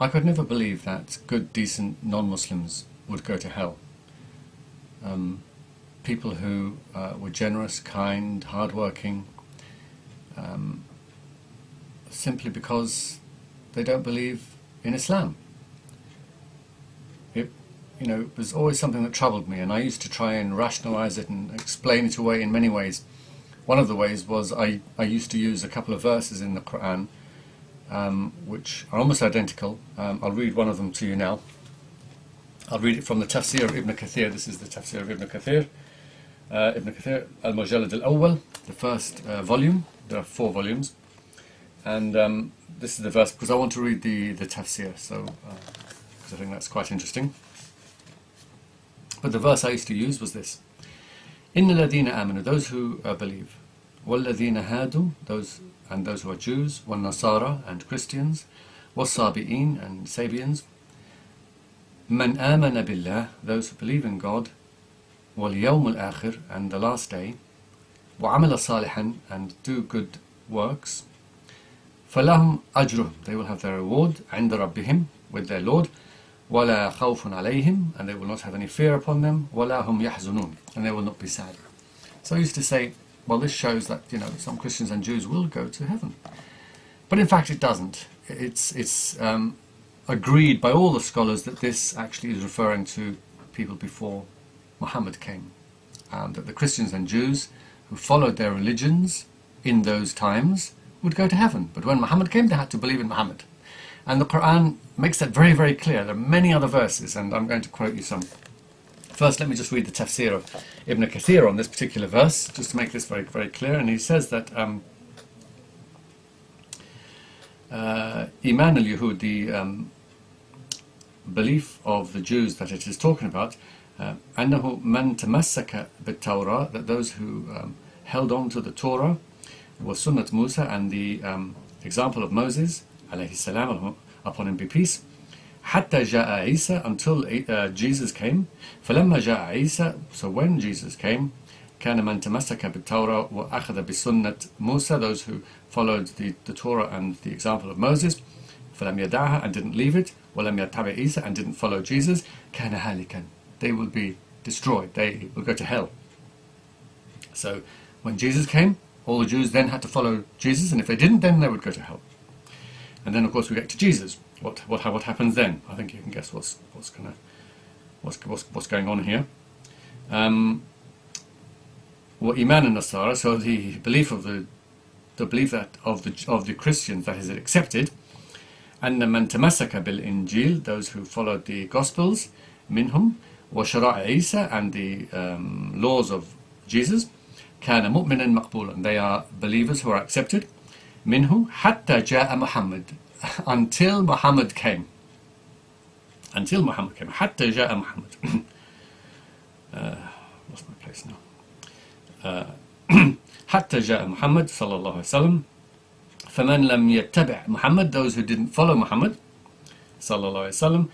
I could never believe that good, decent non-Muslims would go to hell. People who were generous, kind, hardworking, simply because they don't believe in Islam. It was always something that troubled me, and I used to try and rationalize it and explain it away in many ways. One of the ways was I used to use a couple of verses in the Quran which are almost identical. I'll read one of them to you now. I'll read it from the Tafsir of Ibn Kathir. This is the Tafsir of Ibn Kathir. Ibn Kathir, Al-Mujallad Al-Awwal, the first volume. There are 4 volumes. And this is the verse, because I want to read the Tafsir, so because I think that's quite interesting. But the verse I used to use was this. Inna ladina amanu, those who believe. Wal ladina hadu, those who are Jews. Wal nasara, and Christians. Wal sabi'in, and Sabians. Man amana billah, those who believe in God. Wal yawm al-akhir, and the last day. Wa amala salihan, and do good works. Falahum ajruhum, they will have their reward. Inda rabbihim, with their Lord. وَلَا خَوْفٌ عَلَيْهِمْ, and they will not have any fear upon them. وَلَا هُمْ يَحْزُنُونَ, and they will not be sad. So I used to say, well, this shows that some Christians and Jews will go to heaven, but in fact it doesn't. It's agreed by all the scholars that this actually is referring to people before Muhammad came, that the Christians and Jews who followed their religions in those times would go to heaven, but when Muhammad came, they had to believe in Muhammad. And the Quran makes that very, very clear. There are many other verses, and I'm going to quote you some. First, let me just read the Tafsir of Ibn Kathir on this particular verse, just to make this very, very clear. And he says that Iman al-Yahud, the belief of the Jews that it is talking about, أنه من تمسك بالتوراة, that those who held on to the Torah, was Sunnat Musa, and the example of Moses, alayhi salam, upon him be peace, حتى جاء عيسى, until Jesus came. فلما جاء عيسى, so when Jesus came, كان من تمسك بالتوراة وأخذ بسنة موسى, those who followed the Torah and the example of Moses, فلم يدعها, and didn't leave it, ولم يتبع عيسى, and didn't follow Jesus, كان هالكا, they will be destroyed, they will go to hell. So when Jesus came, all the Jews then had to follow Jesus, and if they didn't, then they would go to hell. And then, of course, we get to Jesus. What happens then? I think you can guess what's going on here. What Iman al-Nasara, so the belief of the belief that of the Christians that is accepted, and man tamassaka bil Injil, those who followed the Gospels, minhum, wa shara' Isa, and the laws of Jesus, kana mu'minan maqbulan, they are believers who are accepted. Minhu hatta ja'a Muhammad, until Muhammad came. Until Muhammad came. Hatta ja'a Muhammad. Lost my place now. Hatta ja'a Muhammad sallallahu alaihi wasallam. فمن لم يتبع Muhammad, those who didn't follow Muhammad sallallahu alaihi wasallam.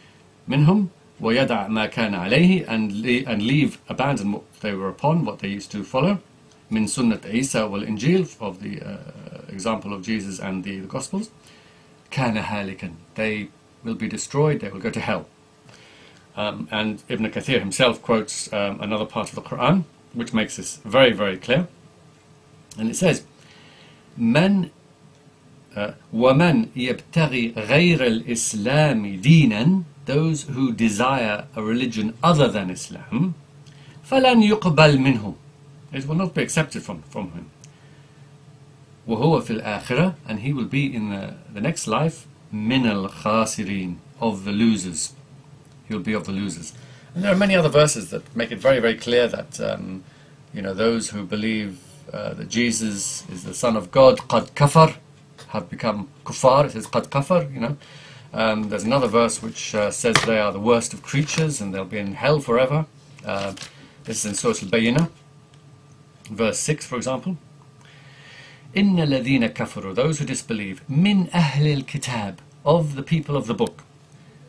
Minhum ويدع ما كان عليه, and leave, abandon what they were upon, what they used to follow. Min sunnat Isa wal Injil, of the example of Jesus and the Gospels. Kana halikan, they will be destroyed, they will go to hell. And Ibn Kathir himself quotes another part of the Quran, which makes this very, very clear. And it says, وَمَنْ يَبْتَغِي غَيْرَ الْإِسْلَامِ دِينًا, those who desire a religion other than Islam, فَلَنْ يُقْبَلْ مِنْهُ, it will not be accepted from him. وَهُوَ فِي الْآخِرَةِ, and he will be in the next life, مِنَ الْخَاسِرِينَ, of the losers. He will be of the losers. And there are many other verses that make it very, very clear that those who believe that Jesus is the Son of God, قَدْ كَفَرْ, have become kuffar. It says قَدْ كَفَرْ, There's another verse which says they are the worst of creatures and they'll be in hell forever. This is in Surah Al-Bayyinah, verse 6, for example. إِنَّ الَّذِينَ كَفَرُوا, those who disbelieve, مِنْ أَهْلِ الْكِتَابِ, of the people of the book,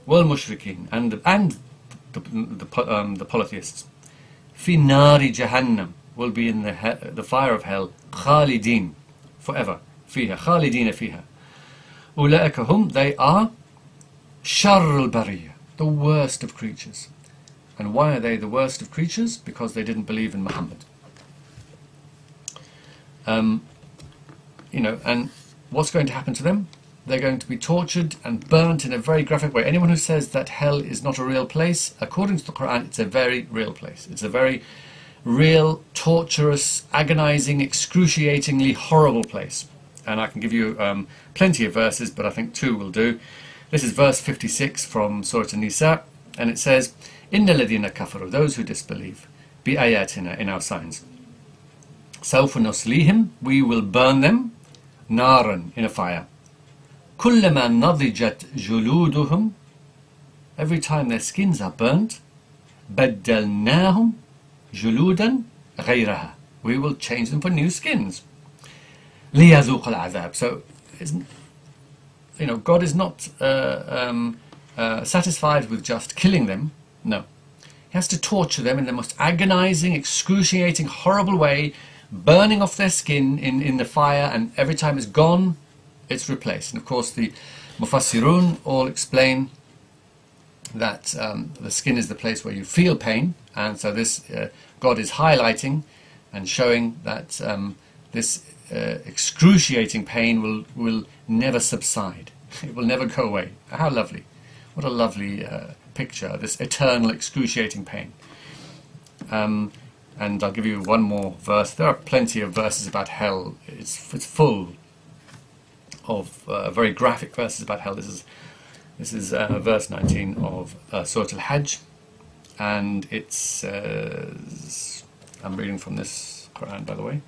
وَالْمُشْرِكِينَ, and the polytheists, فِي نَارِ جَهَنَّمْ, will be in the fire of hell, خَالِدِينَ, forever, فِيهَا, خَالِدِينَ فِيهَا. أُولَئِكَ هُمْ, they are, شر البرية, the worst of creatures. And why are they the worst of creatures? Because they didn't believe in Muhammad. And what's going to happen to them? They're going to be tortured and burnt in a very graphic way. Anyone who says that hell is not a real place, according to the Quran, it's a very real place. It's a very real, torturous, agonizing, excruciatingly horrible place. And I can give you plenty of verses, but I think 2 will do. This is verse 56 from Surah An-Nisa, and it says, Inna ladina kafaru, those who disbelieve, bi ayatina, in our signs. Sawfa nuslihim, we will burn them, naran, in a fire. Kullama nadijat juluduhum, every time their skins are burnt, baddalnahum juludan ghayraha, we will change them for new skins. Liyazuq al-azab. So, God is not satisfied with just killing them. No. He has to torture them in the most agonizing, excruciating, horrible way, burning off their skin in the fire, and every time it's gone, it's replaced. And of course the Mufassirun all explain that the skin is the place where you feel pain, and so this God is highlighting and showing that this excruciating pain will never subside. It will never go away. How lovely. What a lovely picture, this eternal excruciating pain. And I'll give you one more verse. There are plenty of verses about hell. It's full of very graphic verses about hell. This is verse 19 of Surah Al-Hajj, and it's I'm reading from this Quran, by the way.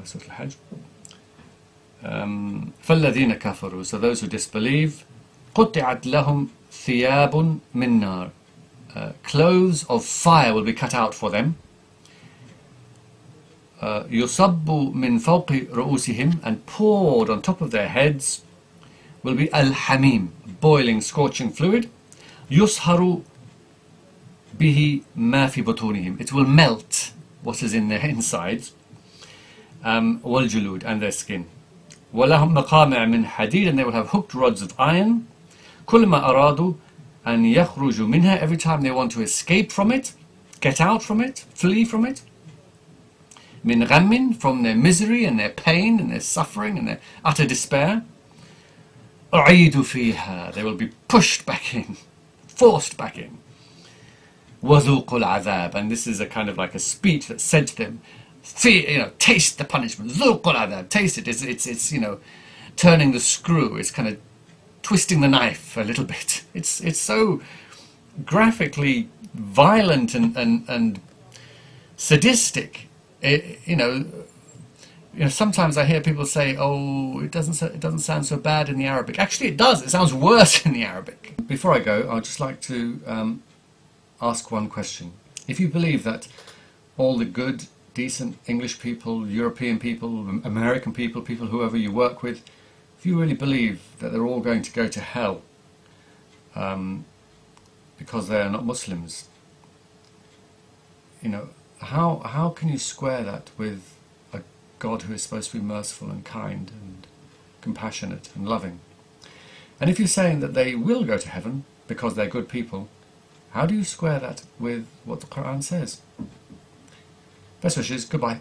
Surah Al-Hajj. فَالَّذِينَ كَفَرُوا, so those who disbelieve, قُطِعَتْ لَهُمْ ثِيَابٌ مِّن نَارٍ, clothes of fire will be cut out for them. يُصَبُّ مِنْ فَوْقِ رُؤُوسِهِمْ, and poured on top of their heads will be al-hamim, boiling, scorching fluid. يُصْهَرُ بِهِ مَا فِي بُطُونِهِمْ, it will melt what is in their insides. وَالْجُلُودِ, and their skin. وَلَهُمْ مَقَامِعَ مِنْ حَدِيدٍ, and they will have hooked rods of iron. كُلَّمَا أَرَادُوا أَنْ يَخْرُجُوا مِنْهَا, every time they want to escape from it, get out from it, flee from it. مِنْ غَمٍ, from their misery and their pain and their suffering and their utter despair. أُعِيدُوا فِيهَا, they will be pushed back in, forced back in. وَذُوقُوا الْعَذَابَ, and this is a kind of like a speech that's said to them. Taste the punishment. ذُوقُوا الْعَذَابَ, taste it. It's turning the screw. It's kind of twisting the knife a little bit. It's so graphically violent and sadistic. Sometimes I hear people say, "Oh, it doesn't sound so bad in the Arabic." Actually, it does. It sounds worse in the Arabic. Before I go, I'd just like to ask one question. If you believe that all the good, decent English people, European people, American people, whoever you work with, if you really believe that they're all going to go to hell because they are not Muslims, how can you square that with a God who is supposed to be merciful and kind and compassionate and loving? And if you're saying that they will go to heaven because they're good people, how do you square that with what the Quran says? Best wishes, goodbye.